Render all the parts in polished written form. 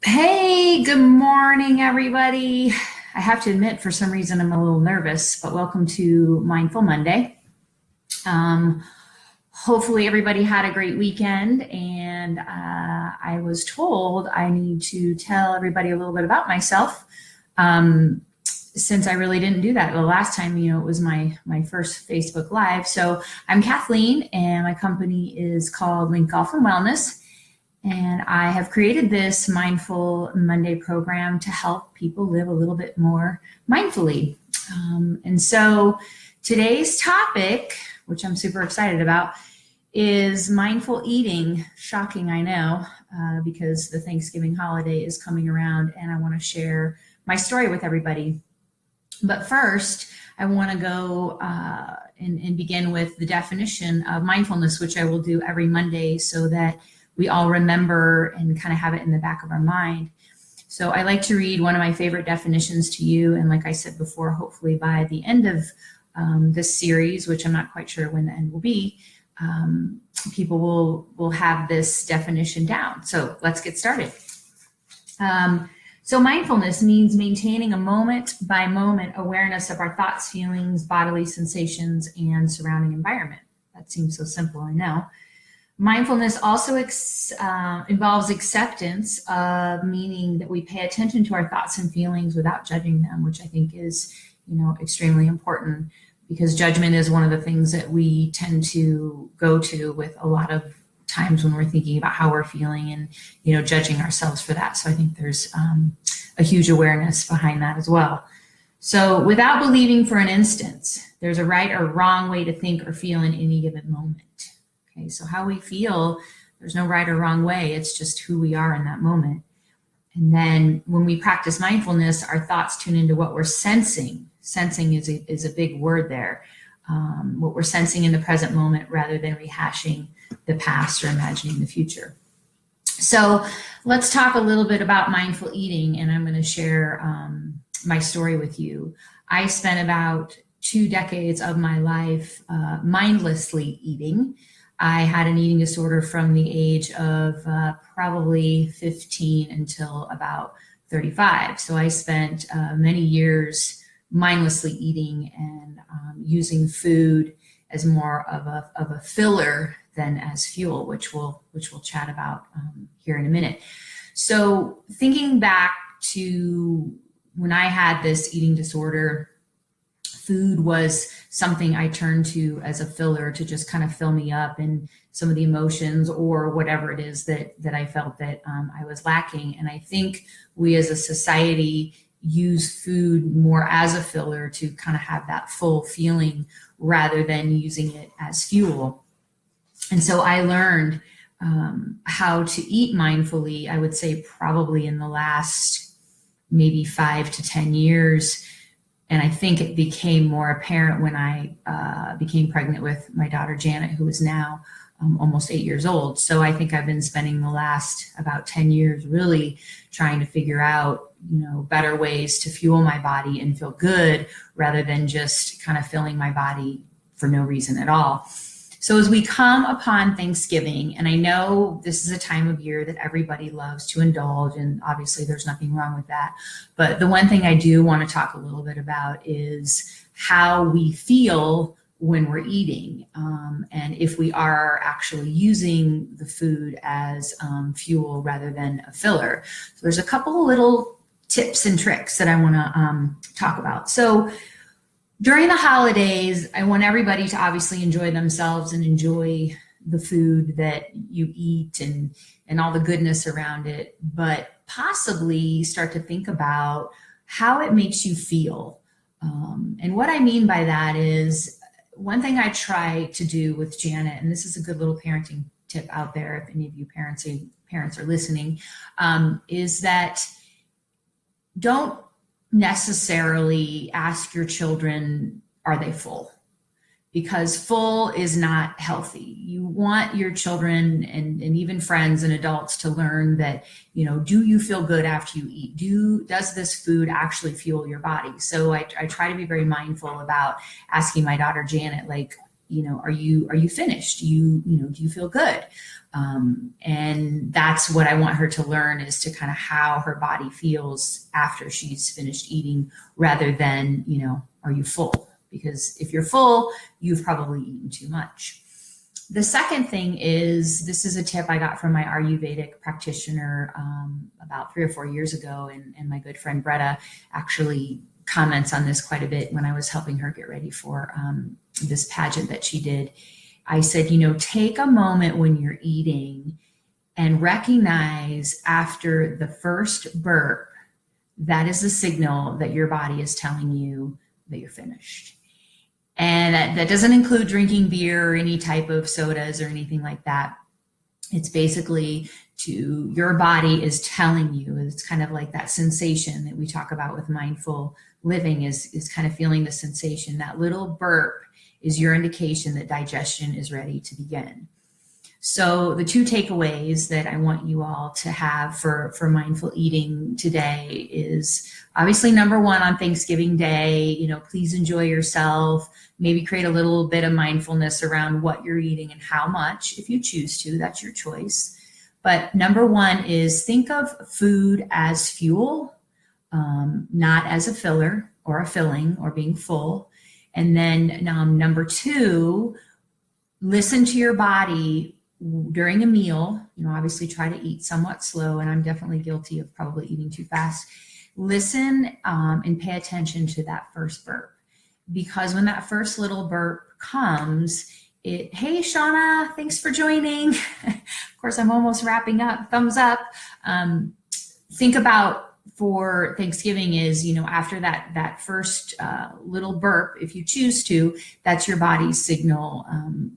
Hey, good morning, everybody. I have to admit, for some reason, I'm a little nervous, but welcome to Mindful Monday. Um, Hopefully, everybody had a great weekend, and I was told I need to tell everybody a little bit about myself. Since I really didn't do that the last time, it was my first Facebook Live. So I'm Kathleen, and my company is called Link Golf and Wellness. And I have created this Mindful Monday program to help people live a little bit more mindfully. And so today's topic, which I'm super excited about, is mindful eating. Shocking, I know, because the Thanksgiving holiday is coming around and I want to share my story with everybody. But first, I want to go and begin with the definition of mindfulness, which I will do every Monday so that we all remember and kind of have it in the back of our mind. So I like to read one of my favorite definitions to you. And like I said before, hopefully by the end of this series, which I'm not quite sure when the end will be, people will have this definition down. So let's get started. So mindfulness means maintaining a moment by moment awareness of our thoughts, feelings, bodily sensations, and surrounding environment. That seems so simple, I know. Mindfulness also involves acceptance, meaning that we pay attention to our thoughts and feelings without judging them, which I think is, extremely important, because judgment is one of the things that we tend to go to with a lot of times when we're thinking about how we're feeling and, judging ourselves for that. So I think there's a huge awareness behind that as well. So without believing for an instance, there's a right or wrong way to think or feel in any given moment. Okay, so how we feel, there's no right or wrong way. It's just who we are in that moment. And then when we practice mindfulness, our thoughts tune into what we're sensing. Sensing is a big word there. What we're sensing in the present moment rather than rehashing the past or imagining the future. So let's talk a little bit about mindful eating, and I'm going to share my story with you. I spent about 2 decades of my life mindlessly eating. I had an eating disorder from the age of probably 15 until about 35. So I spent many years mindlessly eating and using food as more of a filler than as fuel, which we'll chat about here in a minute. So thinking back to when I had this eating disorder, food was something I turned to as a filler to just kind of fill me up in some of the emotions or whatever it is that I felt that I was lacking. And I think we as a society use food more as a filler to kind of have that full feeling rather than using it as fuel. And so I learned how to eat mindfully, I would say probably in the last maybe 5 to 10 years. And I think it became more apparent when I became pregnant with my daughter, Janet, who is now almost 8 years old. So I think I've been spending the last about 10 years really trying to figure out, better ways to fuel my body and feel good rather than just kind of filling my body for no reason at all. So as we come upon Thanksgiving, and I know this is a time of year that everybody loves to indulge, and obviously there's nothing wrong with that. But the one thing I do want to talk a little bit about is how we feel when we're eating, and if we are actually using the food as fuel rather than a filler. So there's a couple of little tips and tricks that I want to talk about. So during the holidays, I want everybody to obviously enjoy themselves and enjoy the food that you eat and all the goodness around it, but possibly start to think about how it makes you feel. And what I mean by that is, one thing I try to do with Janet, and this is a good little parenting tip out there if any of you parents are listening, is that don't necessarily ask your children, are they full? Because full is not healthy. You want your children and even friends and adults to learn that, do you feel good after you eat? Does this food actually fuel your body? So I try to be very mindful about asking my daughter Janet, like, are you finished? Do you feel good? And that's what I want her to learn, is to kind of how her body feels after she's finished eating, rather than, are you full? Because if you're full, you've probably eaten too much. The second thing is, this is a tip I got from my Ayurvedic practitioner about 3 or 4 years ago. And my good friend Bretta actually comments on this quite a bit when I was helping her get ready for this pageant that she did. I said, take a moment when you're eating and recognize after the first burp, that is a signal that your body is telling you that you're finished. And that doesn't include drinking beer or any type of sodas or anything like that. It's basically your body is telling you, it's kind of like that sensation that we talk about with mindful living, is kind of feeling the sensation. That little burp is your indication that digestion is ready to begin. So the 2 takeaways that I want you all to have for mindful eating today is, obviously, number 1, on Thanksgiving Day, please enjoy yourself. Maybe create a little bit of mindfulness around what you're eating and how much, if you choose to. That's your choice. But number 1 is, think of food as fuel, not as a filler or a filling or being full. And then number 2, listen to your body during a meal. Obviously try to eat somewhat slow, and I'm definitely guilty of probably eating too fast. Listen and pay attention to that first burp, because when that first little burp comes, hey, Shauna, thanks for joining. Of course, I'm almost wrapping up. Thumbs up. Think about, for Thanksgiving is, after that first little burp, if you choose to, that's your body's signal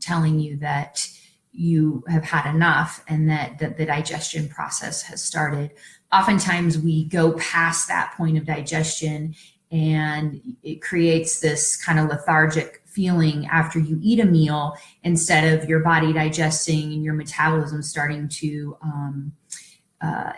telling you that you have had enough and that the digestion process has started. Oftentimes we go past that point of digestion, and it creates this kind of lethargic feeling after you eat a meal, instead of your body digesting and your metabolism starting to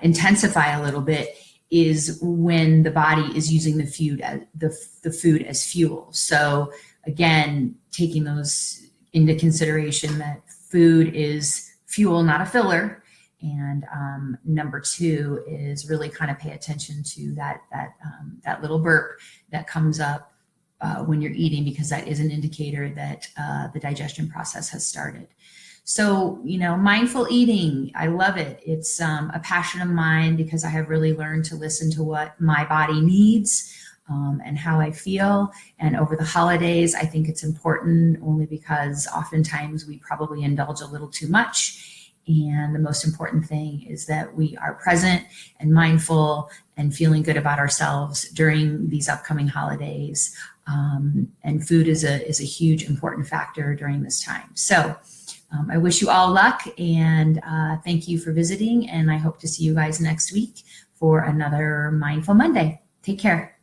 intensify a little bit, is when the body is using the food as fuel. So again, taking those into consideration, that food is fuel, not a filler. And number 2 is really kind of pay attention to that little burp that comes up when you're eating, because that is an indicator that the digestion process has started. So, mindful eating, I love it. It's a passion of mine, because I have really learned to listen to what my body needs and how I feel. And over the holidays, I think it's important, only because oftentimes we probably indulge a little too much. And the most important thing is that we are present and mindful and feeling good about ourselves during these upcoming holidays. And food is a huge important factor during this time. So I wish you all luck, and thank you for visiting. And I hope to see you guys next week for another Mindful Monday. Take care.